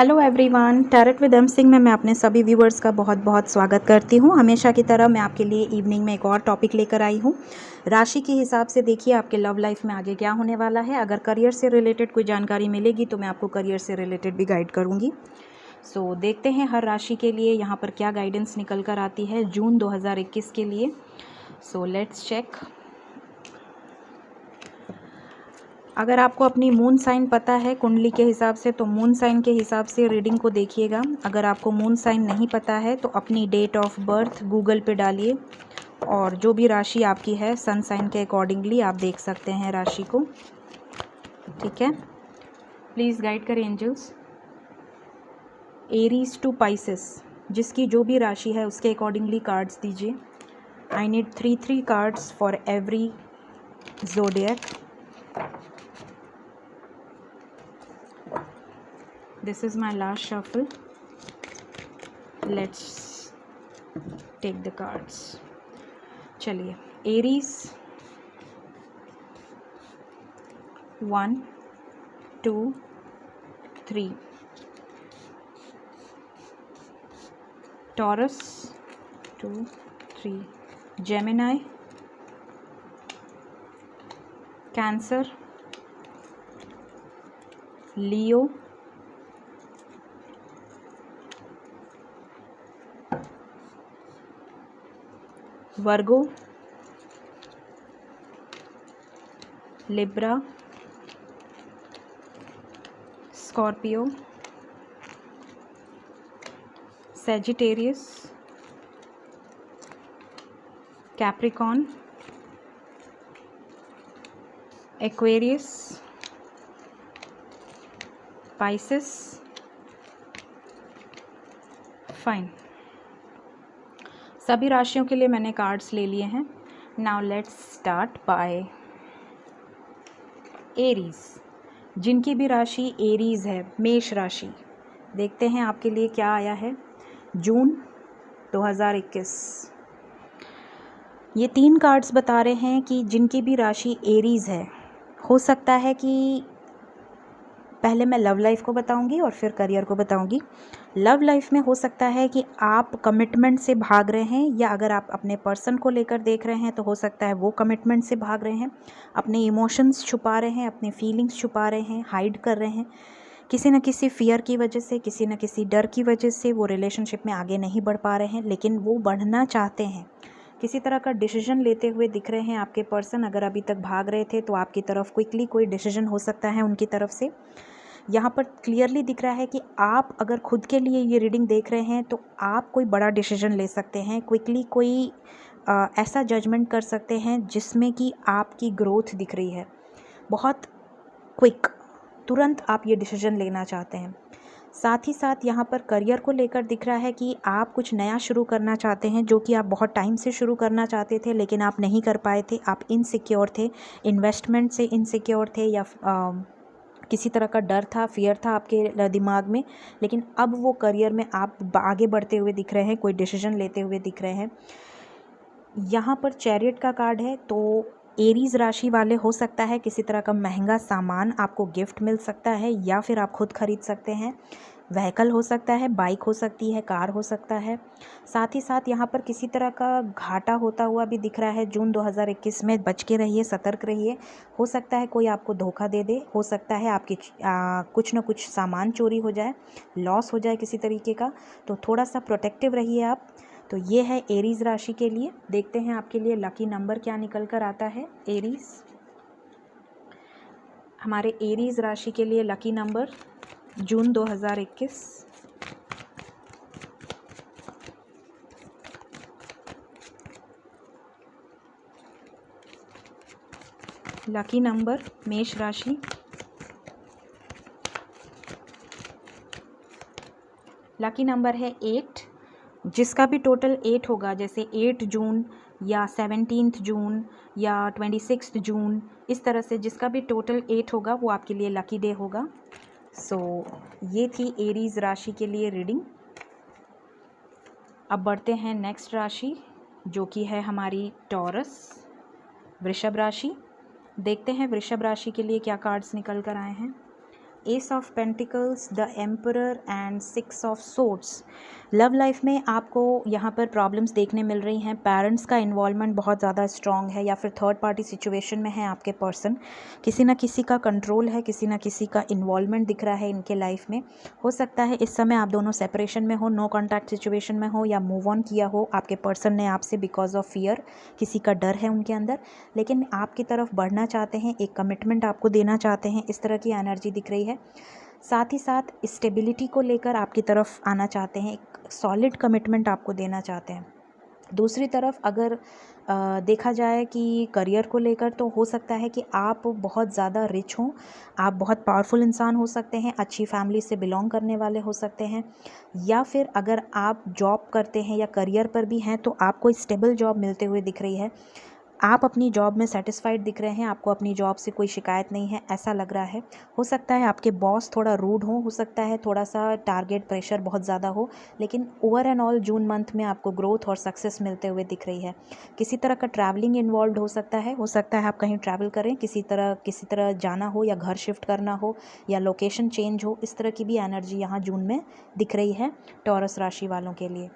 Hello everyone, tarot with M Singh में मैं अपने सभी व्यूअर्स का बहुत बहुत स्वागत करती हूं। हमेशा की तरह मैं आपके लिए इवनिंग में एक और टॉपिक लेकर आई हूं। राशि के हिसाब से देखिए आपके लव लाइफ में आगे क्या होने वाला है। अगर करियर से रिलेटेड कोई जानकारी मिलेगी तो मैं आपको करियर से रिलेटेड भी गाइड करूँगी। सो देखते हैं हर राशि के लिए यहाँ पर क्या गाइडेंस निकल कर आती है जून 2021 के लिए। So let's check. अगर आपको अपनी मून साइन पता है कुंडली के हिसाब से तो मून साइन के हिसाब से रीडिंग को देखिएगा। अगर आपको मून साइन नहीं पता है तो अपनी डेट ऑफ बर्थ गूगल पे डालिए और जो भी राशि आपकी है सन साइन के अकॉर्डिंगली आप देख सकते हैं राशि को। ठीक है, प्लीज़ गाइड करें एंजल्स। एरीज टू पाइसेस, जिसकी जो भी राशि है उसके अकॉर्डिंगली कार्ड्स दीजिए। I need 3 cards for every zodiac. This is my last shuffle. Let's take the cards. चलिए, Aries 1 2 3, Taurus 2 3, Gemini, Cancer, Leo, Virgo, Libra, Scorpio, Sagittarius, Capricorn, Aquarius, Pisces. Fine, सभी राशियों के लिए मैंने कार्ड्स ले लिए हैं। Now let's start by Aries. जिनकी भी राशि एरीज है, मेष राशि, देखते हैं आपके लिए क्या आया है जून 2021। ये 3 कार्ड्स बता रहे हैं कि जिनकी भी राशि एरीज है, हो सकता है कि पहले मैं लव लाइफ को बताऊंगी और फिर करियर को बताऊंगी। लव लाइफ में हो सकता है कि आप कमिटमेंट से भाग रहे हैं, या अगर आप अपने पर्सन को लेकर देख रहे हैं तो हो सकता है वो कमिटमेंट से भाग रहे हैं, अपने इमोशंस छुपा रहे हैं, अपने फीलिंग्स छुपा रहे हैं, हाइड कर रहे हैं। किसी न किसी फियर की वजह से, किसी न किसी डर की वजह से वो रिलेशनशिप में आगे नहीं बढ़ पा रहे हैं, लेकिन वो बढ़ना चाहते हैं। किसी तरह का डिसीजन लेते हुए दिख रहे हैं आपके पर्सन। अगर अभी तक भाग रहे थे तो आपकी तरफ क्विकली कोई डिसीजन हो सकता है उनकी तरफ से। यहाँ पर क्लियरली दिख रहा है कि आप अगर खुद के लिए ये रीडिंग देख रहे हैं तो आप कोई बड़ा डिसीजन ले सकते हैं, क्विकली कोई ऐसा जजमेंट कर सकते हैं जिसमें कि आपकी ग्रोथ दिख रही है। बहुत क्विक, तुरंत आप ये डिसीजन लेना चाहते हैं। साथ ही साथ यहाँ पर करियर को लेकर दिख रहा है कि आप कुछ नया शुरू करना चाहते हैं, जो कि आप बहुत टाइम से शुरू करना चाहते थे लेकिन आप नहीं कर पाए थे। आप इनसिक्योर थे, इन्वेस्टमेंट से इनसिक्योर थे, या किसी तरह का डर था, फियर था आपके दिमाग में, लेकिन अब वो करियर में आप आगे बढ़ते हुए दिख रहे हैं, कोई डिसीजन लेते हुए दिख रहे हैं। यहाँ पर चैरियट का कार्ड है, तो एरीज राशि वाले हो सकता है किसी तरह का महंगा सामान आपको गिफ्ट मिल सकता है, या फिर आप खुद खरीद सकते हैं। व्हीकल हो सकता है, बाइक हो सकती है, कार हो सकता है। साथ ही साथ यहाँ पर किसी तरह का घाटा होता हुआ भी दिख रहा है जून 2021 में। बच के रहिए, सतर्क रहिए। हो सकता है कोई आपको धोखा दे दे, हो सकता है आपकी कुछ ना कुछ सामान चोरी हो जाए, लॉस हो जाए किसी तरीके का, तो थोड़ा सा प्रोटेक्टिव रहिए आप। तो ये है एरीज राशि के लिए। देखते हैं आपके लिए लकी नंबर क्या निकल कर आता है। एरीज, हमारे एरीज राशि के लिए लकी नंबर जून 2021 लकी नंबर मेष राशि, लकी नंबर है 8। जिसका भी टोटल 8 होगा, जैसे 8 जून या 17 जून या 26 जून, इस तरह से जिसका भी टोटल 8 होगा वो आपके लिए लकी डे होगा। सो ये थी एरीज राशि के लिए रीडिंग। अब बढ़ते हैं नेक्स्ट राशि, जो कि है हमारी टॉरस, वृषभ राशि। देखते हैं वृषभ राशि के लिए क्या कार्ड्स निकल कर आए हैं। S of pentacles, the emperor and 6 of swords. Love life में आपको यहाँ पर प्रॉब्लम्स देखने मिल रही हैं। पेरेंट्स का इन्वॉल्वमेंट बहुत ज़्यादा स्ट्रॉन्ग है, या फिर थर्ड पार्टी सिचुएशन में है आपके पर्सन। किसी ना किसी का कंट्रोल है, किसी ना किसी का इन्वॉल्वमेंट दिख रहा है इनके लाइफ में। हो सकता है इस समय आप दोनों सेपरेशन में हो, नो कॉन्टैक्ट सिचुएशन में हो, या मूव ऑन किया हो आपके पर्सन ने आपसे बिकॉज ऑफ फियर। किसी का डर है उनके अंदर, लेकिन आपकी तरफ बढ़ना चाहते हैं, एक कमिटमेंट आपको देना चाहते हैं, इस तरह की एनर्जी दिख रही है। साथ ही साथ स्टेबिलिटी को लेकर आपकी तरफ आना चाहते हैं, एक सॉलिड कमिटमेंट आपको देना चाहते हैं। दूसरी तरफ अगर देखा जाए कि करियर को लेकर, तो हो सकता है कि आप बहुत ज़्यादा रिच हों, आप बहुत पावरफुल इंसान हो सकते हैं, अच्छी फैमिली से बिलोंग करने वाले हो सकते हैं, या फिर अगर आप जॉब करते हैं या करियर पर भी हैं तो आपको स्टेबल जॉब मिलते हुए दिख रही है। आप अपनी जॉब में सेटिस्फाइड दिख रहे हैं, आपको अपनी जॉब से कोई शिकायत नहीं है, ऐसा लग रहा है। हो सकता है आपके बॉस थोड़ा रूड हो सकता है थोड़ा सा टारगेट प्रेशर बहुत ज़्यादा हो, लेकिन over and all June month में आपको ग्रोथ और सक्सेस मिलते हुए दिख रही है। किसी तरह का ट्रैवलिंग इन्वॉल्व हो सकता है आप कहीं ट्रैवल करें, किसी तरह जाना हो, या घर शिफ्ट करना हो, या लोकेशन चेंज हो, इस तरह की भी एनर्जी यहाँ जून में दिख रही है टॉरस राशि वालों के लिए।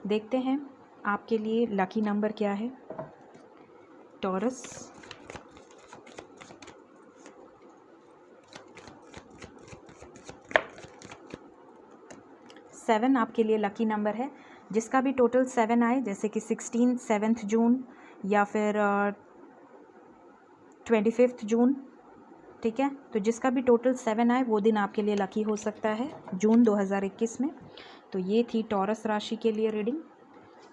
देखते हैं आपके लिए लकी नंबर क्या है टॉरस। 7 आपके लिए लकी नंबर है। जिसका भी टोटल 7 आए, जैसे कि 16 7 जून या फिर 25 जून, ठीक है, तो जिसका भी टोटल 7 आए वो दिन आपके लिए लकी हो सकता है जून 2021 में। तो ये थी टॉरस राशि के लिए रीडिंग।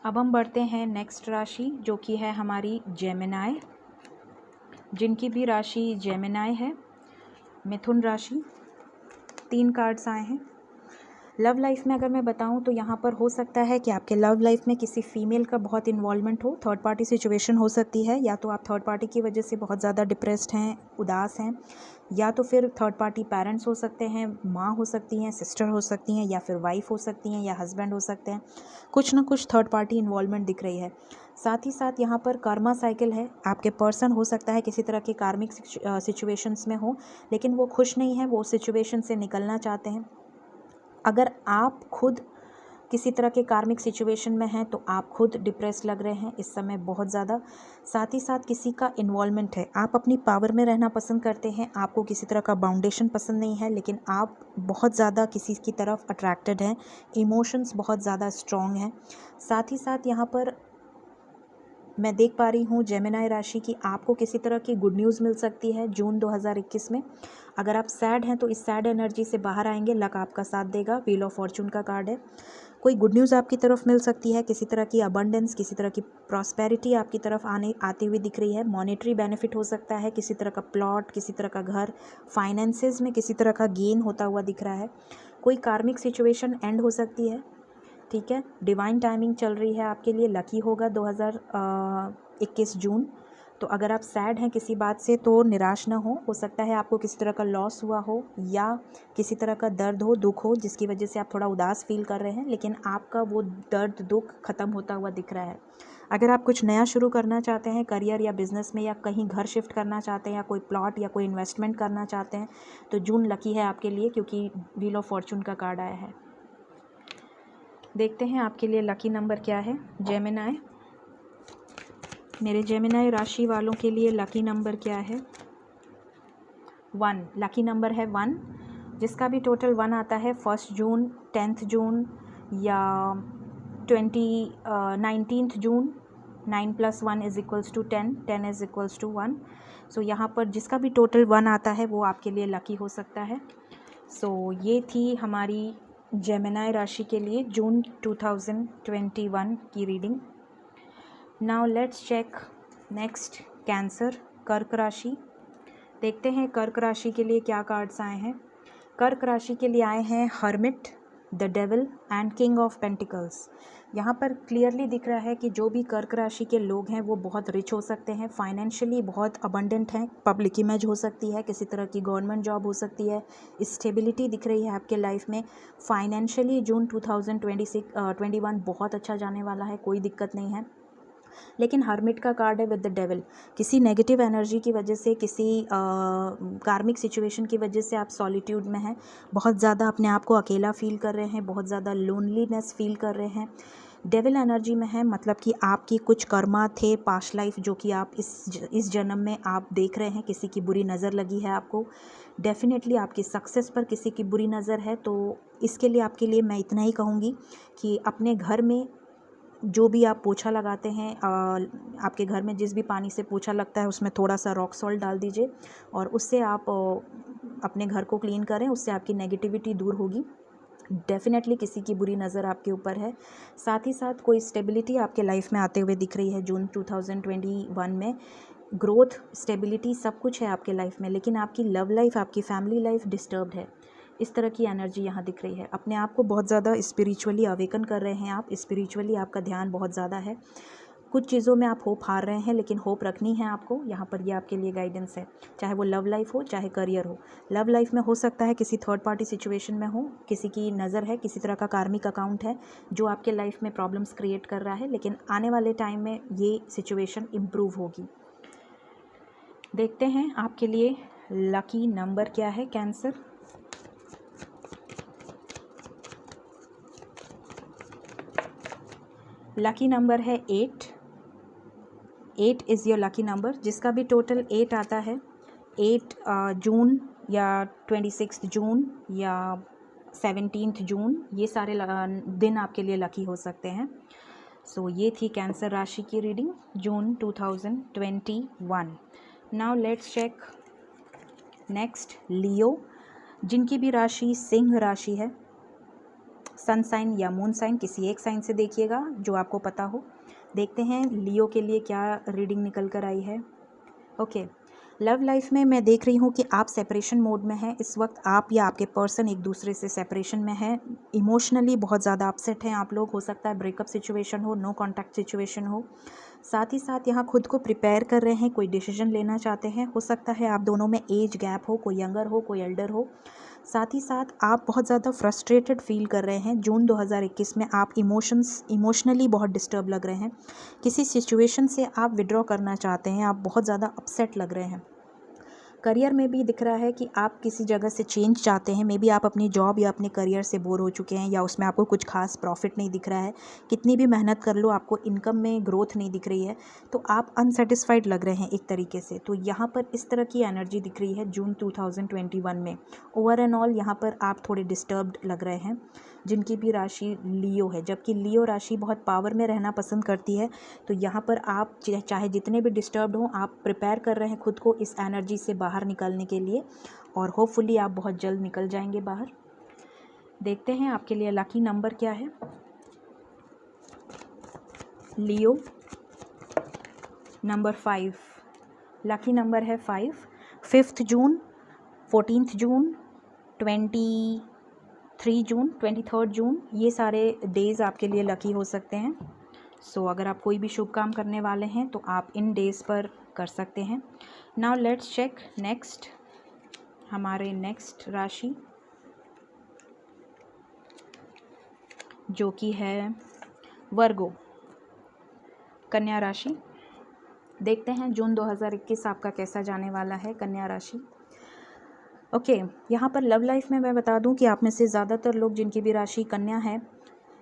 अब हम बढ़ते हैं नेक्स्ट राशि, जो कि है हमारी जेमिनाई। जिनकी भी राशि जेमिनाई है, मिथुन राशि। 3 कार्ड्स आए हैं। लव लाइफ में अगर मैं बताऊं तो यहाँ पर हो सकता है कि आपके लव लाइफ में किसी फीमेल का बहुत इन्वॉल्वमेंट हो, थर्ड पार्टी सिचुएशन हो सकती है, या तो आप थर्ड पार्टी की वजह से बहुत ज़्यादा डिप्रेस्ड हैं, उदास हैं, या तो फिर थर्ड पार्टी पेरेंट्स हो सकते हैं, माँ हो सकती हैं, सिस्टर हो सकती हैं, या फिर वाइफ हो सकती हैं, या हस्बैंड हो सकते हैं। कुछ ना कुछ थर्ड पार्टी इन्वॉल्वमेंट दिख रही है। साथ ही साथ यहाँ पर कर्मा साइकिल है। आपके पर्सन हो सकता है किसी तरह के कार्मिक सिचुएशंस में हो, लेकिन वो खुश नहीं है, वो सिचुएशन से निकलना चाहते हैं। अगर आप खुद किसी तरह के कार्मिक सिचुएशन में हैं तो आप खुद डिप्रेस लग रहे हैं इस समय बहुत ज़्यादा। साथ ही साथ किसी का इन्वॉल्वमेंट है, आप अपनी पावर में रहना पसंद करते हैं, आपको किसी तरह का बाउंडेशन पसंद नहीं है, लेकिन आप बहुत ज़्यादा किसी की तरफ अट्रैक्टेड हैं, इमोशंस बहुत ज़्यादा स्ट्रॉन्ग हैं। साथ ही साथ यहाँ पर मैं देख पा रही हूँ जेमिनाई राशि की आपको किसी तरह की गुड न्यूज़ मिल सकती है जून 2021 में। अगर आप सैड हैं तो इस सैड एनर्जी से बाहर आएंगे, लक आपका साथ देगा। व्हील ऑफ फॉर्चून का कार्ड है। कोई गुड न्यूज़ आपकी तरफ मिल सकती है, किसी तरह की अबंडेंस, किसी तरह की प्रॉस्पेरिटी आपकी तरफ आती हुई दिख रही है। मॉनेटरी बेनिफिट हो सकता है, किसी तरह का प्लॉट, किसी तरह का घर, फाइनेंसेस में किसी तरह का गेन होता हुआ दिख रहा है। कोई कार्मिक सिचुएशन एंड हो सकती है, ठीक है। डिवाइन टाइमिंग चल रही है आपके लिए, लकी होगा 2021 जून। तो अगर आप सैड हैं किसी बात से तो निराश ना हो सकता है आपको किसी तरह का लॉस हुआ हो, या किसी तरह का दर्द हो, दुख हो, जिसकी वजह से आप थोड़ा उदास फील कर रहे हैं, लेकिन आपका वो दर्द दुख ख़त्म होता हुआ दिख रहा है। अगर आप कुछ नया शुरू करना चाहते हैं करियर या बिज़नेस में, या कहीं घर शिफ्ट करना चाहते हैं, या कोई प्लॉट या कोई इन्वेस्टमेंट करना चाहते हैं, तो जून लकी है आपके लिए, क्योंकि व्हील ऑफ फॉर्चून का कार्ड आया है। देखते हैं आपके लिए लकी नंबर क्या है जेमिनाई। मेरे जेमिनाई राशि वालों के लिए लकी नंबर क्या है 1। लकी नंबर है 1। जिसका भी टोटल 1 आता है 1 जून, 10 जून या 19 जून। 9 + 1 = 10, 10 = 1। सो यहाँ पर जिसका भी टोटल 1 आता है वो आपके लिए लकी हो सकता है। सो ये थी हमारी जेमिनाई राशि के लिए जून 2021 की reading. Now let's check next cancer, कर्क राशि। देखते हैं कर्क राशि के लिए क्या कार्ड्स आए हैं। कर्क राशि के लिए आए हैं hermit, the devil and king of pentacles. यहाँ पर क्लियरली दिख रहा है कि जो भी कर्क राशि के लोग हैं वो बहुत रिच हो सकते हैं, फाइनेंशियली बहुत अबंडेंट हैं, पब्लिक इमेज हो सकती है, किसी तरह की गवर्नमेंट जॉब हो सकती है, स्टेबिलिटी दिख रही है आपके लाइफ में। फाइनेंशियली जून 2021 बहुत अच्छा जाने वाला है, कोई दिक्कत नहीं है। लेकिन हर्मिट का कार्ड है विद द डेविल। किसी नेगेटिव एनर्जी की वजह से, किसी कार्मिक सिचुएशन की वजह से आप सॉलिट्यूड में हैं, बहुत ज़्यादा अपने आप को अकेला फील कर रहे हैं, बहुत ज़्यादा लोनलीनेस फील कर रहे हैं, डेविल एनर्जी में है। मतलब कि आपकी कुछ कर्मा थे पास्ट लाइफ जो कि आप इस जन्म में आप देख रहे हैं, किसी की बुरी नज़र लगी है आपको, डेफिनेटली आपकी सक्सेस पर किसी की बुरी नज़र है। तो इसके लिए आपके लिए मैं इतना ही कहूँगी कि अपने घर में जो भी आप पोछा लगाते हैं, आपके घर में जिस भी पानी से पोछा लगता है उसमें थोड़ा सा रॉक सॉल्ट डाल दीजिए और उससे आप अपने घर को क्लीन करें, उससे आपकी नेगेटिविटी दूर होगी। डेफिनेटली किसी की बुरी नज़र आपके ऊपर है। साथ ही साथ कोई स्टेबिलिटी आपके लाइफ में आते हुए दिख रही है जून 2021 में। ग्रोथ, स्टेबिलिटी सब कुछ है आपके लाइफ में, लेकिन आपकी लव लाइफ, आपकी फैमिली लाइफ डिस्टर्ब्ड है। इस तरह की एनर्जी यहाँ दिख रही है। अपने आप को बहुत ज़्यादा स्पिरिचुअली अवेकन कर रहे हैं आप, स्पिरिचुअली आपका ध्यान बहुत ज़्यादा है। कुछ चीज़ों में आप होप हार रहे हैं, लेकिन होप रखनी है आपको। यहाँ पर ये आपके लिए गाइडेंस है, चाहे वो लव लाइफ हो चाहे करियर हो। लव लाइफ में हो सकता है किसी थर्ड पार्टी सिचुएशन में हो, किसी की नज़र है, किसी तरह का कार्मिक अकाउंट है जो आपके लाइफ में प्रॉब्लम्स क्रिएट कर रहा है, लेकिन आने वाले टाइम में ये सिचुएशन इम्प्रूव होगी। देखते हैं आपके लिए लकी नंबर क्या है कैंसर। लकी नंबर है 8। 8 इज़ योर लकी नंबर। जिसका भी टोटल 8 आता है, 8 जून या 26 जून या 17 जून, ये सारे दिन आपके लिए लकी हो सकते हैं। सो ये थी कैंसर राशि की reading June 2021। Now let's check next Leo, जिनकी भी राशि सिंह राशि है। सन साइन या मून साइन, किसी एक साइन से देखिएगा जो आपको पता हो। देखते हैं लियो के लिए क्या रीडिंग निकल कर आई है। ओके, लव लाइफ में मैं देख रही हूँ कि आप सेपरेशन मोड में हैं इस वक्त। आप या आपके पर्सन एक दूसरे से सेपरेशन में है, इमोशनली बहुत ज़्यादा अपसेट हैं आप लोग। हो सकता है ब्रेकअप सिचुएशन हो, नो कॉन्टैक्ट सिचुएशन हो। साथ ही साथ यहाँ खुद को प्रिपेयर कर रहे हैं, कोई डिसीजन लेना चाहते हैं। हो सकता है आप दोनों में एज गैप हो, कोई यंगर हो कोई एल्डर हो। साथ ही साथ आप बहुत ज़्यादा फ्रस्ट्रेटेड फील कर रहे हैं। जून 2021 में आप इमोशनली बहुत डिस्टर्ब लग रहे हैं। किसी सिचुएशन से आप विड्रॉ करना चाहते हैं, आप बहुत ज़्यादा अपसेट लग रहे हैं। करियर में भी दिख रहा है कि आप किसी जगह से चेंज चाहते हैं। मे बी आप अपनी जॉब या अपने करियर से बोर हो चुके हैं, या उसमें आपको कुछ खास प्रॉफिट नहीं दिख रहा है। कितनी भी मेहनत कर लो आपको इनकम में ग्रोथ नहीं दिख रही है, तो आप अनसेटिस्फाइड लग रहे हैं एक तरीके से। तो यहाँ पर इस तरह की एनर्जी दिख रही है जून 2021 में। ओवर एंड ऑल यहाँ पर आप थोड़े डिस्टर्ब्ड लग रहे हैं, जिनकी भी राशि लियो है। जबकि लियो राशि बहुत पावर में रहना पसंद करती है। तो यहाँ पर आप चाहे जितने भी डिस्टर्ब्ड हों, आप प्रिपेयर कर रहे हैं खुद को इस एनर्जी से बाहर निकलने के लिए, और होपफुली आप बहुत जल्द निकल जाएंगे बाहर। देखते हैं आपके लिए लकी नंबर क्या है लियो। नंबर 5, लकी नंबर है 5। 5 जून, 14 जून, 23 जून, 23 जून, ये सारे डेज़ आपके लिए लकी हो सकते हैं। सो अगर आप कोई भी शुभ काम करने वाले हैं तो आप इन डेज़ पर कर सकते हैं। नाउ लेट्स चेक नेक्स्ट, हमारे नेक्स्ट राशि जो कि है वर्गो, कन्या राशि। देखते हैं जून 2021 आपका कैसा जाने वाला है कन्या राशि। ओके, यहाँ पर लव लाइफ में मैं बता दूं कि आप में से ज़्यादातर लोग जिनकी भी राशि कन्या है,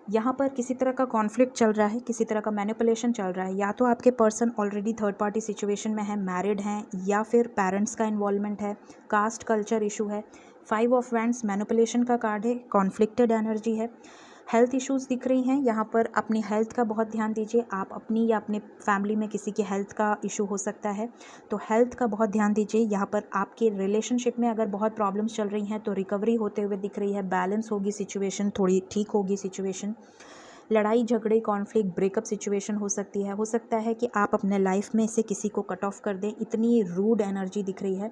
यहाँ पर किसी तरह का कॉन्फ्लिक्ट चल रहा है, किसी तरह का मैनिपुलेशन चल रहा है। या तो आपके person already third party situation में है, मैरिड हैं, या फिर पेरेंट्स का इन्वॉल्वमेंट है, कास्ट कल्चर इशू है। 5 ऑफ वैंड्स मैनिपुलेशन का कार्ड है, कॉन्फ्लिक्टेड एनर्जी है। हेल्थ इश्यूज़ दिख रही हैं। यहाँ पर अपनी हेल्थ का बहुत ध्यान दीजिए। आप अपनी या अपने फैमिली में किसी की हेल्थ का इशू हो सकता है, तो हेल्थ का बहुत ध्यान दीजिए। यहाँ पर आपके रिलेशनशिप में अगर बहुत प्रॉब्लम्स चल रही हैं तो रिकवरी होते हुए दिख रही है, बैलेंस होगी सिचुएशन, थोड़ी ठीक होगी सिचुएशन। लड़ाई झगड़े, कॉन्फ्लिक्ट, ब्रेकअप सिचुएशन हो सकती है। हो सकता है कि आप अपने लाइफ में से किसी को कट ऑफ कर दें, इतनी रूड एनर्जी दिख रही है।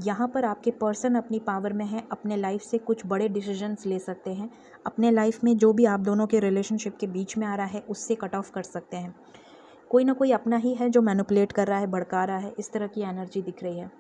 यहाँ पर आपके पर्सन अपनी पावर में है, अपने लाइफ से कुछ बड़े डिसीजंस ले सकते हैं। अपने लाइफ में जो भी आप दोनों के रिलेशनशिप के बीच में आ रहा है उससे कट ऑफ कर सकते हैं। कोई ना कोई अपना ही है जो मैनिपुलेट कर रहा है, भड़का रहा है, इस तरह की एनर्जी दिख रही है।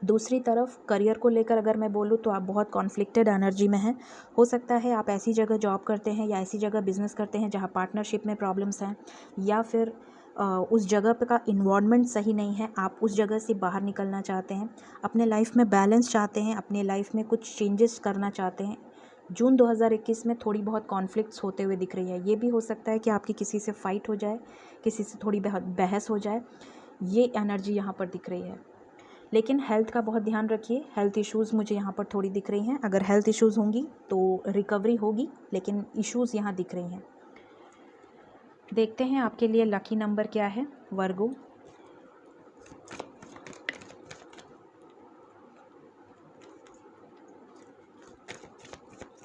दूसरी तरफ करियर को लेकर अगर मैं बोलूँ तो आप बहुत कॉन्फ्लिक्टेड एनर्जी में हैं। हो सकता है आप ऐसी जगह जॉब करते हैं या ऐसी जगह बिजनेस करते हैं जहाँ पार्टनरशिप में प्रॉब्लम्स हैं, या फिर उस जगह पे का इन्वायरमेंट सही नहीं है, आप उस जगह से बाहर निकलना चाहते हैं, अपने लाइफ में बैलेंस चाहते हैं, अपने लाइफ में कुछ चेंजेस करना चाहते हैं। जून 2021 में थोड़ी बहुत कॉन्फ्लिक्ट्स होते हुए दिख रही है। ये भी हो सकता है कि आपकी किसी से फ़ाइट हो जाए, किसी से थोड़ी बहस हो जाए, ये एनर्जी यहाँ पर दिख रही है। लेकिन हेल्थ का बहुत ध्यान रखिए, हेल्थ इश्यूज़ मुझे यहाँ पर थोड़ी दिख रही हैं। अगर हेल्थ इश्यूज़ होंगी तो रिकवरी होगी, लेकिन इश्यूज़ यहाँ दिख रही हैं। देखते हैं आपके लिए लकी नंबर क्या है वर्गो।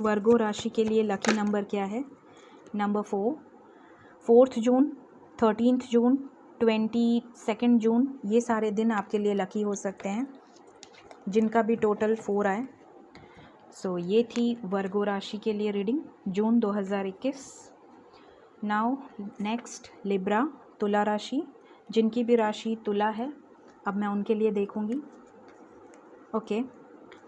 वर्गो राशि के लिए लकी नंबर क्या है? नंबर 4, 4 जून, 13 जून, 22 जून, ये सारे दिन आपके लिए लकी हो सकते हैं, जिनका भी टोटल 4 आए। सो ये थी वर्गो राशि के लिए reading June 2021। Now next Libra, तुला राशि, जिनकी भी राशि तुला है, अब मैं उनके लिए देखूंगी। ओके,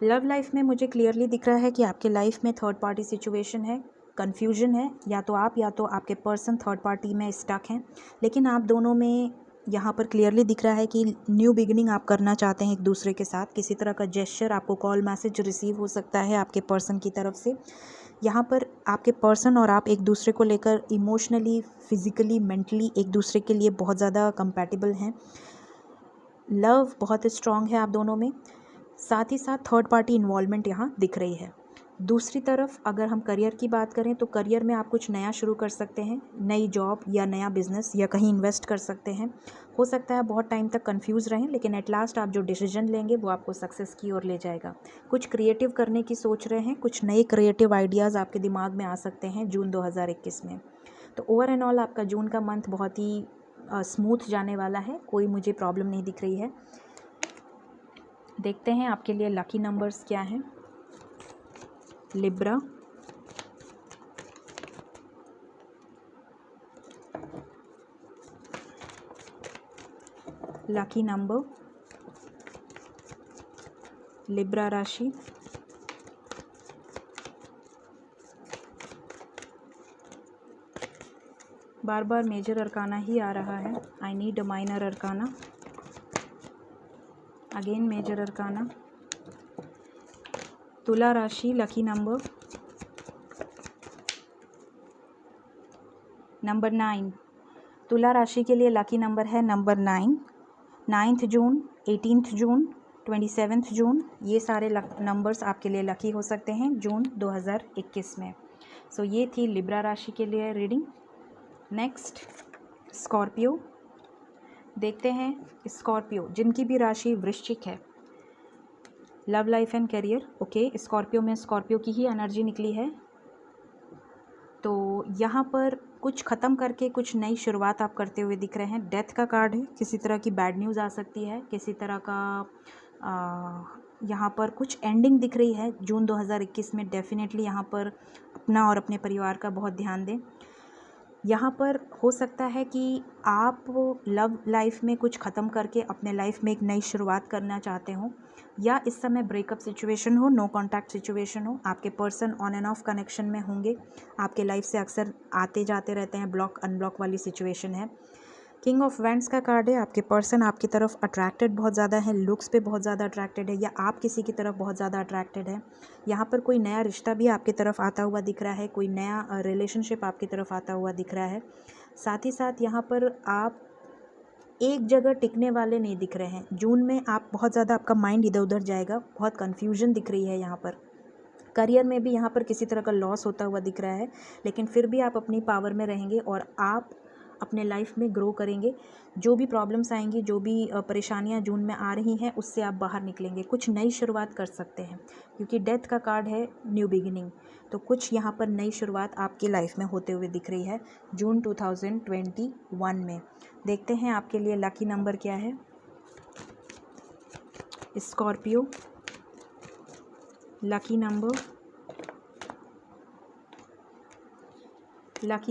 लव लाइफ में मुझे क्लियरली दिख रहा है कि आपके लाइफ में थर्ड पार्टी सिचुएशन है, कन्फ्यूजन है, या तो आपके पर्सन थर्ड पार्टी में स्टक हैं। लेकिन आप दोनों में यहाँ पर क्लियरली दिख रहा है कि न्यू बिगिनिंग आप करना चाहते हैं एक दूसरे के साथ। किसी तरह का जेस्चर, आपको कॉल मैसेज रिसीव हो सकता है आपके पर्सन की तरफ से। यहाँ पर आपके पर्सन और आप एक दूसरे को लेकर इमोशनली, फिज़िकली, मेंटली एक दूसरे के लिए बहुत ज़्यादा कंपैटिबल हैं। लव बहुत स्ट्रॉन्ग है आप दोनों में। साथ ही साथ थर्ड पार्टी इन्वॉल्वमेंट यहाँ दिख रही है। दूसरी तरफ अगर हम करियर की बात करें तो करियर में आप कुछ नया शुरू कर सकते हैं, नई जॉब या नया बिजनेस, या कहीं इन्वेस्ट कर सकते हैं। हो सकता है बहुत टाइम तक कंफ्यूज रहें, लेकिन एट लास्ट आप जो डिसीजन लेंगे वो आपको सक्सेस की ओर ले जाएगा। कुछ क्रिएटिव करने की सोच रहे हैं, कुछ नए क्रिएटिव आइडियाज़ आपके दिमाग में आ सकते हैं जून 2021 में। तो ओवर एंड ऑल आपका जून का मंथ बहुत ही स्मूथ जाने वाला है, कोई मुझे प्रॉब्लम नहीं दिख रही है। देखते हैं आपके लिए लकी नंबर्स क्या हैं। लिब्रा, लकी नंबर, लिब्रा राशि, बार बार मेजर अरकाना ही आ रहा है। I need a minor arcana. Again major arcana. तुला राशि, लकी नंबर, नंबर 9। तुला राशि के लिए लकी नंबर है नंबर 9। 9 जून, 18 जून, 27 जून, ये सारे नंबर्स आपके लिए लकी हो सकते हैं जून 2021 में। सो ये थी लिब्रा राशि के लिए रीडिंग। नेक्स्ट स्कॉर्पियो, देखते हैं स्कॉर्पियो जिनकी भी राशि वृश्चिक है। Love life and career, okay, Scorpio में स्कॉर्पियो की ही एनर्जी निकली है। तो यहाँ पर कुछ ख़त्म करके कुछ नई शुरुआत आप करते हुए दिख रहे हैं। डेथ का कार्ड है, किसी तरह की बैड न्यूज़ आ सकती है, किसी तरह का यहाँ पर कुछ एंडिंग दिख रही है जून 2021 में। डेफिनेटली यहाँ पर अपना और अपने परिवार का बहुत ध्यान दें। यहाँ पर हो सकता है कि आप लव लाइफ में कुछ ख़त्म करके अपने लाइफ में एक नई शुरुआत करना चाहते हो, या इस समय ब्रेकअप सिचुएशन हो, नो कांटेक्ट सिचुएशन हो, आपके person on end of connection में होंगे, आपके लाइफ से अक्सर आते जाते रहते हैं, ब्लॉक अनब्लॉक वाली सिचुएशन है। किंग ऑफ वैंड्स का कार्ड है, आपके पर्सन आपकी तरफ अट्रैक्टेड बहुत ज़्यादा है, लुक्स पे बहुत ज़्यादा अट्रैक्टेड है, या आप किसी की तरफ बहुत ज़्यादा अट्रैक्टेड है। यहाँ पर कोई नया रिश्ता भी आपकी तरफ आता हुआ दिख रहा है, कोई नया रिलेशनशिप आपकी तरफ आता हुआ दिख रहा है। साथ ही साथ यहाँ पर आप एक जगह टिकने वाले नहीं दिख रहे हैं। जून में आप बहुत ज़्यादा, आपका माइंड इधर उधर जाएगा, बहुत कन्फ्यूजन दिख रही है यहाँ पर। करियर में भी यहाँ पर किसी तरह का लॉस होता हुआ दिख रहा है, लेकिन फिर भी आप अपनी पावर में रहेंगे और आप अपने लाइफ में ग्रो करेंगे। जो भी प्रॉब्लम्स आएंगी, जो भी परेशानियाँ जून में आ रही हैं, उससे आप बाहर निकलेंगे, कुछ नई शुरुआत कर सकते हैं, क्योंकि डेथ का कार्ड है, न्यू बिगिनिंग। तो कुछ यहाँ पर नई शुरुआत आपकी लाइफ में होते हुए दिख रही है जून 2021 में। देखते हैं आपके लिए लकी नंबर क्या है। स्कॉर्पियो, लकी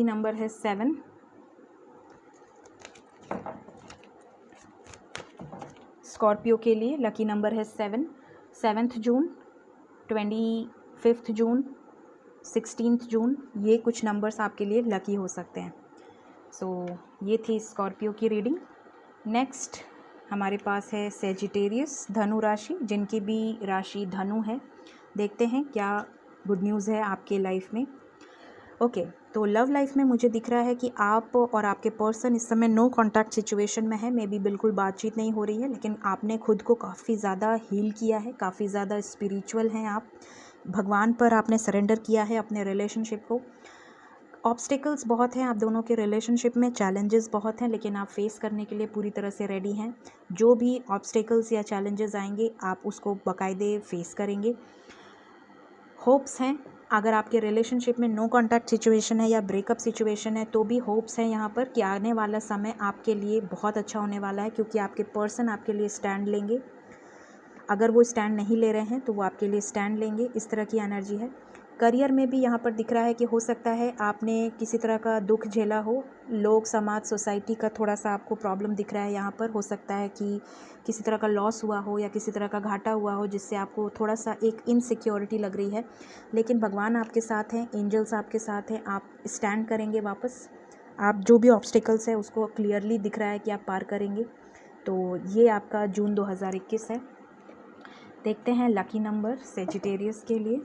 नंबर है 7। स्कॉर्पियो के लिए लकी नंबर है 7। 7 जून, 25 जून, 16 जून, ये कुछ नंबर्स आपके लिए लकी हो सकते हैं। सो ये थी स्कॉर्पियो की रीडिंग। नेक्स्ट हमारे पास है सेजिटेरियस, धनु राशि, जिनकी भी राशि धनु है। देखते हैं क्या गुड न्यूज़ है आपके लाइफ में। ओके, तो लव लाइफ में मुझे दिख रहा है कि आप और आपके पर्सन इस समय नो कॉन्टैक्ट सिचुएशन में है। मे बी बिल्कुल बातचीत नहीं हो रही है, लेकिन आपने खुद को काफ़ी ज़्यादा हील किया है, काफ़ी ज़्यादा स्पिरिचुअल हैं आप, भगवान पर आपने सरेंडर किया है अपने रिलेशनशिप को। ऑब्स्टिकल्स बहुत हैं आप दोनों के रिलेशनशिप में, चैलेंजेस बहुत हैं, लेकिन आप फेस करने के लिए पूरी तरह से रेडी हैं। जो भी ऑब्स्टिकल्स या चैलेंजेस आएंगे आप उसको बाकायदे फेस करेंगे। होप्स हैं, अगर आपके रिलेशनशिप में नो कॉन्टैक्ट सिचुएशन है या ब्रेकअप सिचुएशन है तो भी होप्स हैं यहाँ पर कि आने वाला समय आपके लिए बहुत अच्छा होने वाला है, क्योंकि आपके पर्सन आपके लिए स्टैंड लेंगे। अगर वो स्टैंड नहीं ले रहे हैं तो वो आपके लिए स्टैंड लेंगे, इस तरह की एनर्जी है। करियर में भी यहाँ पर दिख रहा है कि हो सकता है आपने किसी तरह का दुख झेला हो, लोग, समाज, सोसाइटी का थोड़ा सा आपको प्रॉब्लम दिख रहा है। यहाँ पर हो सकता है कि किसी तरह का लॉस हुआ हो या किसी तरह का घाटा हुआ हो, जिससे आपको थोड़ा सा एक इनसिक्योरिटी लग रही है। लेकिन भगवान आपके साथ हैं, एंजल्स आपके साथ हैं, आप स्टैंड करेंगे वापस। आप जो भी ऑब्स्टिकल्स है उसको क्लियरली दिख रहा है कि आप पार करेंगे। तो ये आपका जून 2021 है। देखते हैं लकी नंबर सेजिटेरियस के लिए।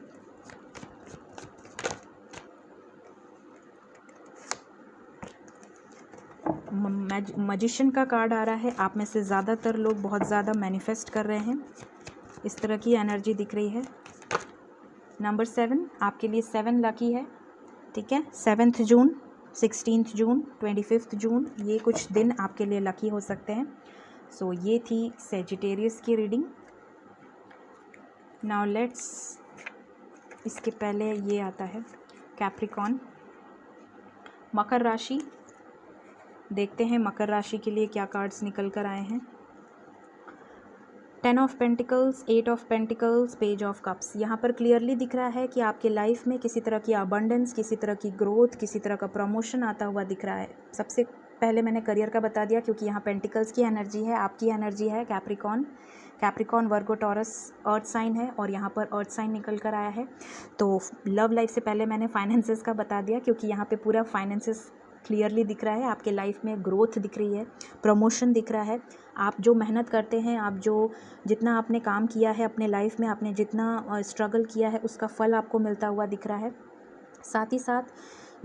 मैजिशियन का कार्ड आ रहा है। आप में से ज़्यादातर लोग बहुत ज़्यादा मैनिफेस्ट कर रहे हैं, इस तरह की एनर्जी दिख रही है। नंबर 7 आपके लिए 7 लकी है, ठीक है। 7 जून, 16 जून, 25 जून, ये कुछ दिन आपके लिए लकी हो सकते हैं। सो ये थी सेजिटेरियस की रीडिंग। नाउ लेट्स, इसके पहले ये आता है कैप्रिकॉर्न, मकर राशि। देखते हैं मकर राशि के लिए क्या कार्ड्स निकल कर आए हैं। 10 of pentacles, 8 of pentacles, page of cups. यहाँ पर क्लियरली दिख रहा है कि आपके लाइफ में किसी तरह की अबंडेंस, किसी तरह की ग्रोथ, किसी तरह का प्रमोशन आता हुआ दिख रहा है। सबसे पहले मैंने करियर का बता दिया, क्योंकि यहाँ पेंटिकल्स की एनर्जी है, आपकी एनर्जी है कैप्रिकॉर्न। कैप्रिकॉर्न वर्गो टॉरस अर्थ साइन है और यहाँ पर अर्थ साइन निकल कर आया है। तो लव लाइफ से पहले मैंने फाइनेंसेस का बता दिया, क्योंकि यहाँ पे पूरा फाइनेंसेस क्लियरली दिख रहा है। आपके लाइफ में ग्रोथ दिख रही है, प्रमोशन दिख रहा है। आप जो मेहनत करते हैं, आप जो जितना आपने काम किया है अपने लाइफ में, आपने जितना स्ट्रगल किया है, उसका फल आपको मिलता हुआ दिख रहा है। साथ ही साथ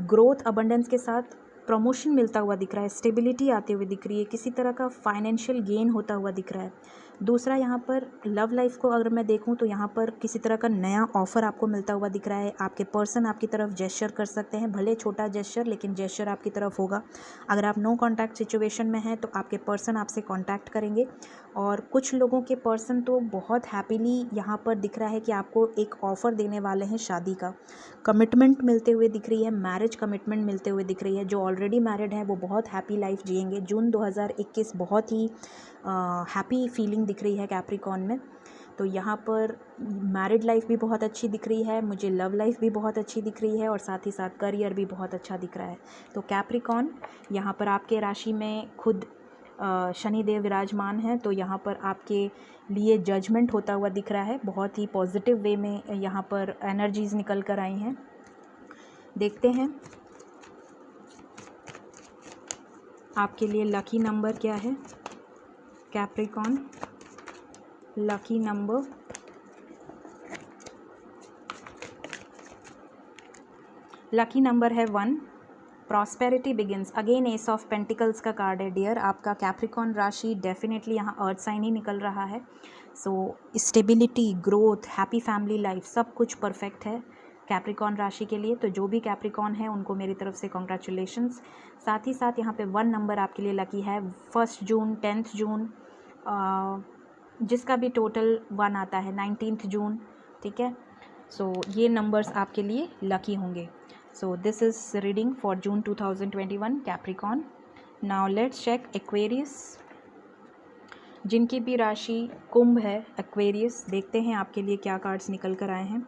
ग्रोथ, अबंडेंस के साथ प्रमोशन मिलता हुआ दिख रहा है, स्टेबिलिटी आते हुए दिख रही है, किसी तरह का फाइनेंशियल गेन होता हुआ दिख रहा है। दूसरा, यहाँ पर लव लाइफ को अगर मैं देखूँ तो यहाँ पर किसी तरह का नया ऑफ़र आपको मिलता हुआ दिख रहा है। आपके पर्सन आपकी तरफ जेस्चर कर सकते हैं, भले छोटा जेस्चर, लेकिन जेस्चर आपकी तरफ होगा। अगर आप नो कॉन्टैक्ट सिचुएशन में हैं तो आपके पर्सन आपसे कॉन्टैक्ट करेंगे। और कुछ लोगों के पर्सन तो बहुत हैप्पीली यहाँ पर दिख रहा है कि आपको एक ऑफ़र देने वाले हैं शादी का। कमिटमेंट मिलते हुए दिख रही है, मैरिज कमिटमेंट मिलते हुए दिख रही है। जो ऑलरेडी मैरिड है वो बहुत हैप्पी लाइफ जिएंगे। जून 2021 बहुत ही हैप्पी फीलिंग दिख रही है कैप्रिकॉर्न में। तो यहाँ पर मैरिड लाइफ भी बहुत अच्छी दिख रही है, मुझे लव लाइफ भी बहुत अच्छी दिख रही है, और साथ ही साथ करियर भी बहुत अच्छा दिख रहा है। तो कैप्रिकॉर्न, यहाँ पर आपके राशि में खुद शनिदेव विराजमान है, तो यहाँ पर आपके लिए जजमेंट होता हुआ दिख रहा है। बहुत ही पॉजिटिव वे में यहाँ पर एनर्जीज़ निकल कर आई हैं। देखते हैं आपके लिए लकी नंबर क्या है कैप्रिकॉर्न। लकी नंबर है 1। Prosperity begins. Again S of pentacles का कार्ड है डियर। आपका कैप्रिकॉर्न राशि डेफिनेटली यहाँ अर्थ साइन ही निकल रहा है। So stability, growth, happy family life, सब कुछ परफेक्ट है कैप्रिकॉर्न राशि के लिए। तो जो भी कैप्रिकॉर्न है उनको मेरी तरफ से कॉन्ग्रेचुलेशंस। साथ ही साथ यहाँ पे 1 नंबर आपके लिए लकी है। 1 जून, 10 जून, जिसका भी टोटल 1 आता है, 19 जून, ठीक है। सो ये नंबर्स आपके लिए लकी होंगे। So this is reading for June 2021 Capricorn. Now let's check Aquarius, जिनकी भी राशि कुंभ है, Aquarius। देखते हैं आपके लिए क्या कार्ड्स निकल कर आए हैं।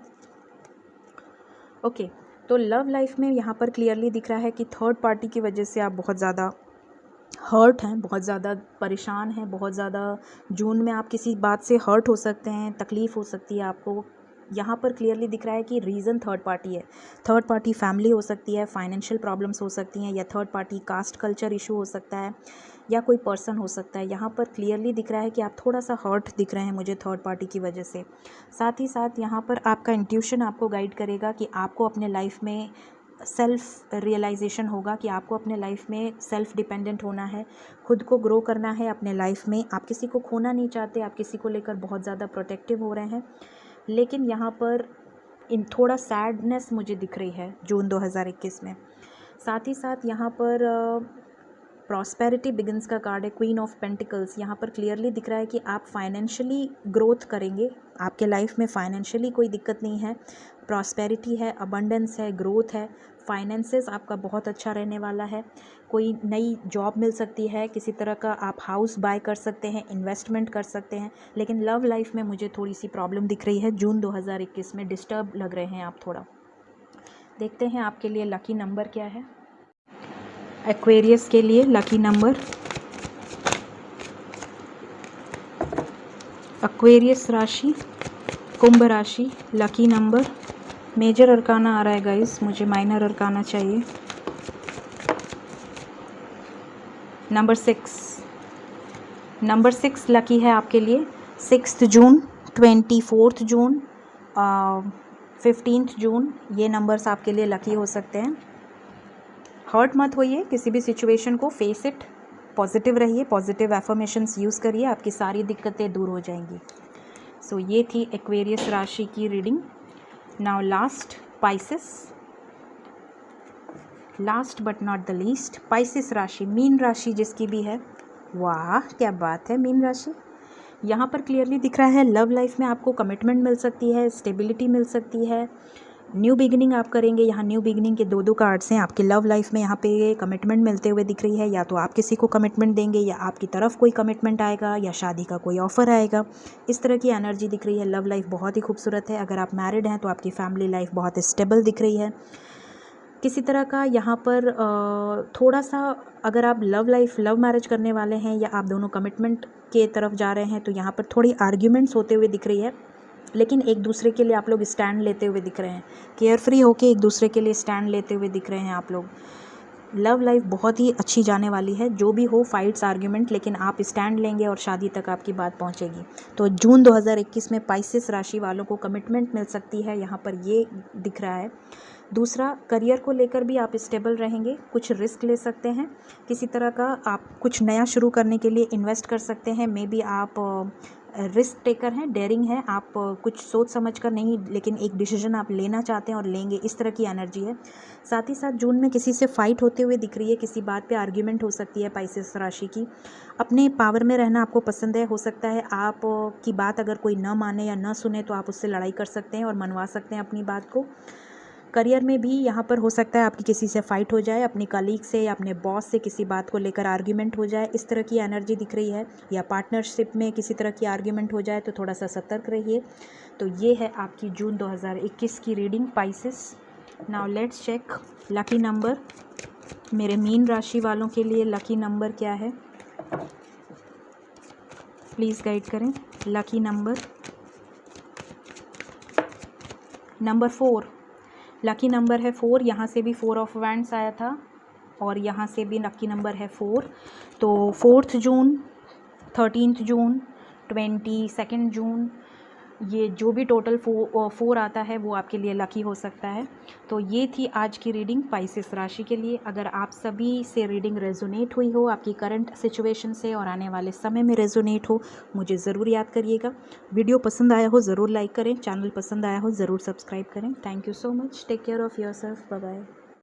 ओके, तो लव लाइफ में यहाँ पर क्लियरली दिख रहा है कि थर्ड पार्टी की वजह से आप बहुत ज़्यादा हर्ट हैं, बहुत ज़्यादा परेशान हैं, बहुत ज़्यादा जून में आप किसी बात से हर्ट हो सकते हैं, तकलीफ़ हो सकती है आपको, यहाँ पर क्लियरली दिख रहा है कि रीज़न थर्ड पार्टी है। थर्ड पार्टी फैमिली हो सकती है, फाइनेंशियल प्रॉब्लम्स हो सकती हैं, या third party caste culture issue हो सकता है, या कोई पर्सन हो सकता है। यहाँ पर क्लियरली दिख रहा है कि आप थोड़ा सा हर्ट दिख रहे हैं मुझे थर्ड पार्टी की वजह से। साथ ही साथ यहाँ पर आपका इंट्यूशन आपको गाइड करेगा कि आपको अपने लाइफ में सेल्फ रियलाइजेशन होगा कि आपको अपने लाइफ में सेल्फ डिपेंडेंट होना है, खुद को ग्रो करना है अपने लाइफ में। आप किसी को खोना नहीं चाहते, आप किसी को लेकर बहुत ज़्यादा प्रोटेक्टिव हो रहे हैं, लेकिन यहाँ पर इन थोड़ा सैडनेस मुझे दिख रही है जून 2021 में। साथ ही साथ यहाँ पर प्रॉस्पेरिटी बिगिंस का कार्ड है, क्वीन ऑफ पेंटिकल्स। यहाँ पर क्लियरली दिख रहा है कि आप फाइनेंशियली ग्रोथ करेंगे, आपके लाइफ में फाइनेंशियली कोई दिक्कत नहीं है, प्रॉस्पेरिटी है, अबंडेंस है, ग्रोथ है, फाइनेंसेस आपका बहुत अच्छा रहने वाला है। कोई नई जॉब मिल सकती है, किसी तरह का आप हाउस बाय कर सकते हैं, इन्वेस्टमेंट कर सकते हैं। लेकिन लव लाइफ में मुझे थोड़ी सी प्रॉब्लम दिख रही है जून 2021 में, डिस्टर्ब लग रहे हैं आप थोड़ा। देखते हैं आपके लिए लकी नंबर क्या है। एक्वेरियस के लिए लकी नंबर, एक्वेरियस राशि, कुंभ राशि, लकी नंबर। मेजर अरकाना आ रहा है गाइस, मुझे माइनर अरकाना चाहिए। नंबर 6, नंबर 6 लकी है आपके लिए। 6 जून, 24 जून, 15 जून, ये नंबर्स आपके लिए लकी हो सकते हैं। हर्ट मत होइए किसी भी सिचुएशन को, फेस इट, पॉजिटिव रहिए, पॉजिटिव एफर्मेशंस यूज़ करिए, आपकी सारी दिक्कतें दूर हो जाएंगी। सो ये थी एक्वेरियस राशि की reading. Now last Pisces, last but not the least, Pisces राशि, मीन राशि जिसकी भी है। वाह क्या बात है मीन राशि। यहाँ पर क्लियरली दिख रहा है लव लाइफ में आपको कमिटमेंट मिल सकती है, स्टेबिलिटी मिल सकती है, न्यू बिगिनिंग आप करेंगे। यहाँ न्यू बिगिनिंग के दो कार्ड्स हैं आपके लव लाइफ में। यहाँ पे कमिटमेंट मिलते हुए दिख रही है, या तो आप किसी को कमिटमेंट देंगे, या आपकी तरफ कोई कमिटमेंट आएगा, या शादी का कोई ऑफर आएगा। इस तरह की एनर्जी दिख रही है। लव लाइफ बहुत ही खूबसूरत है। अगर आप मैरिड हैं तो आपकी फैमिली लाइफ बहुत स्टेबल दिख रही है। किसी तरह का यहाँ पर थोड़ा सा, अगर आप लव मैरिज करने वाले हैं, या आप दोनों कमिटमेंट के तरफ जा रहे हैं, तो यहाँ पर थोड़ी आर्ग्यूमेंट्स होते हुए दिख रही है, लेकिन एक दूसरे के लिए आप लोग स्टैंड लेते हुए दिख रहे हैं। केयरफ्री होके एक दूसरे के लिए स्टैंड लेते हुए दिख रहे हैं आप लोग। लव लाइफ बहुत ही अच्छी जाने वाली है, जो भी हो फाइट्स आर्ग्यूमेंट, लेकिन आप स्टैंड लेंगे और शादी तक आपकी बात पहुंचेगी। तो जून 2021 में पाइसेस राशि वालों को कमिटमेंट मिल सकती है, यहाँ पर ये दिख रहा है। दूसरा, करियर को लेकर भी आप स्टेबल रहेंगे, कुछ रिस्क ले सकते हैं, किसी तरह का आप कुछ नया शुरू करने के लिए इन्वेस्ट कर सकते हैं। मे बी आप रिस्क टेकर हैं, डेयरिंग है, आप कुछ सोच समझ कर नहीं, लेकिन एक डिसीजन आप लेना चाहते हैं और लेंगे, इस तरह की एनर्जी है। साथ ही साथ जून में किसी से फाइट होते हुए दिख रही है, किसी बात पे आर्ग्यूमेंट हो सकती है पाइसेस राशि की। अपने पावर में रहना आपको पसंद है, हो सकता है आप की बात अगर कोई न माने या न सुने तो आप उससे लड़ाई कर सकते हैं और मनवा सकते हैं अपनी बात को। करियर में भी यहाँ पर हो सकता है आपकी किसी से फाइट हो जाए, अपनी कलीग से या अपने बॉस से किसी बात को लेकर आर्ग्यूमेंट हो जाए, इस तरह की एनर्जी दिख रही है। या पार्टनरशिप में किसी तरह की आर्ग्यूमेंट हो जाए तो थोड़ा सा सतर्क रहिए। तो ये है आपकी जून 2021 की reading Pisces. Now let's check lucky number. मेरे मीन राशि वालों के लिए लकी नंबर क्या है, प्लीज़ गाइड करें। लकी नंबर 4, लकी नंबर है 4। यहाँ से भी 4 ऑफ वैंड्स आया था और यहाँ से भी लकी नंबर है 4। तो 4 जून, 13 जून, 22 जून, ये जो भी टोटल 4 आता है वो आपके लिए लकी हो सकता है। तो ये थी आज की रीडिंग पाइसेस राशि के लिए। अगर आप सभी से रीडिंग रेजोनेट हुई हो, आपकी करंट सिचुएशन से और आने वाले समय में रेजोनेट हो, मुझे ज़रूर याद करिएगा। वीडियो पसंद आया हो ज़रूर लाइक करें, चैनल पसंद आया हो ज़रूर सब्सक्राइब करें। Thank you so much, take care of yourself, bye bye.